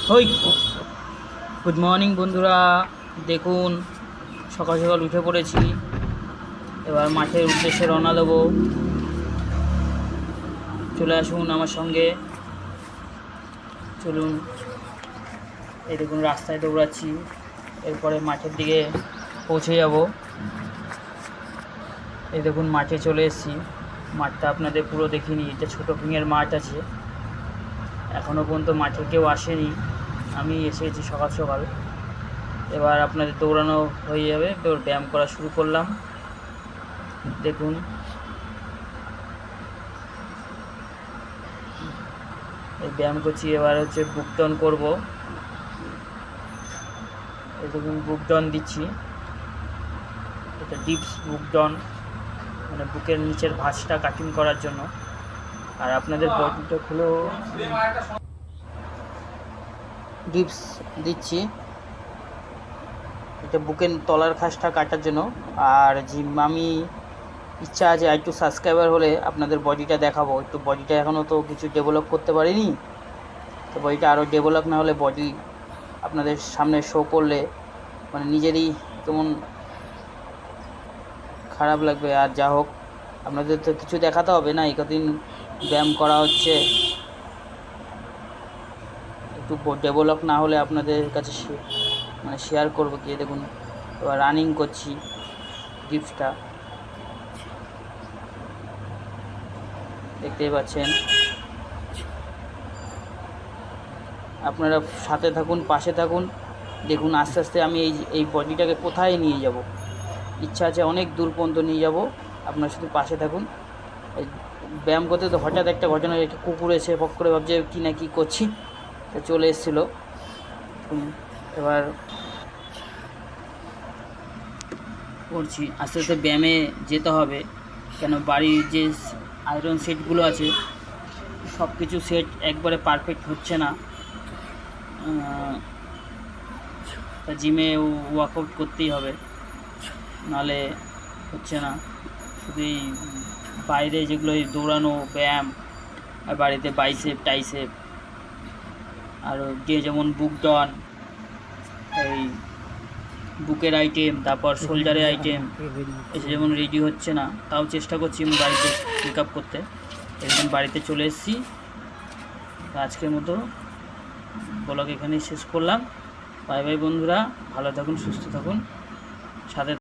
হই good morning বন্ধুরা। দেখুন সকাল সকাল উঠে পড়েছি, এবার মাঠের উদ্দেশ্যে রওনা দেবো। চলে আসুন আমার সঙ্গে, চলুন। এই দেখুন রাস্তায় দৌড়াচ্ছি, এরপরে মাঠের দিকে পৌঁছে যাব। এই দেখুন মাঠে চলে এসেছি, মাঠটা আপনাদের পুরো দেখিনি। এটা ছোটো ফিঙের মাঠ আছে, এখনও পর্যন্ত মাঠে কেউ আসেনি, আমি এসেছি সকাল সকাল। এবার আপনাদের দৌড়ানো হয়ে যাবে, এবার ব্যায়াম করা শুরু করলাম। দেখুন এই ব্যায়াম করছি, এবার হচ্ছে বুক ডাউন করবো। এই দেখুন বুক ডাউন দিচ্ছি, এটা ডিপস বুক ডাউন, মানে বুকের নিচের ভাঁজটা কাটিং করার জন্য। আর আপনাদের বডিটা খুলেও ডিপস দিচ্ছি, এটা বুকের তলার খাসটা কাটার জন্য। আর আমি ইচ্ছা আছে একটু সাবস্ক্রাইবার হলে আপনাদের বডিটা দেখাবো। একটু বডিটা এখনও তো কিছু ডেভেলপ করতে পারিনি, তো বডিটা আরও ডেভেলপ না হলে বডি আপনাদের সামনে শো করলে মানে নিজেরই কেমন খারাপ লাগবে। আর যা হোক, আপনাদের তো কিছু দেখাতে হবে না, এই কদিন ব্যায়াম করা হচ্ছে, একটু ডেভেলপ না হলে আপনাদের কাছে মানে শেয়ার করবো কি। দেখুন এবার রানিং করছি, ডিপসটা দেখতেই পাচ্ছেন। আপনারা সাথে থাকুন, পাশে থাকুন, দেখুন আস্তে আস্তে আমি এই বডিটাকে কোথায় নিয়ে যাব। ইচ্ছা আছে অনেক দূর পর্যন্ত নিয়ে যাব, আপনারা শুধু পাশে থাকুন। এই ব্যায়াম করতে তো হঠাৎ একটা ঘটনা, একটা কুকুর এসে পক করে ভাবছে কী না কী করছি, তো চলে এসেছিলো। এবার করছি আস্তে আস্তে, ব্যায়ামে যেতে হবে, কেন বাড়ির যে আয়রন সেটগুলো আছে সব কিছু সেট একবারে পারফেক্ট হচ্ছে না। তা জিমে ওয়ার্কআউট করতেই হবে, নাহলে হচ্ছে না। শুধু এই বাইরে যেগুলো এই দৌড়ানো ব্যায়াম, আর বাড়িতে বাইসেপ টাইসেপ, আর যে যেমন বুক ডাউন, এই বুকের আইটেম, তারপর শোল্ডারের আইটেম এসে যেমন রেডি হচ্ছে না, তাও চেষ্টা করছি আমি বাড়িতে পিক আপ করতে। একদিন বাড়িতে চলে এসেছি। আজকের মতো ব্লগ এখানেই শেষ করলাম। বাই বাই বন্ধুরা, ভালো থাকুন, সুস্থ থাকুন, সাথে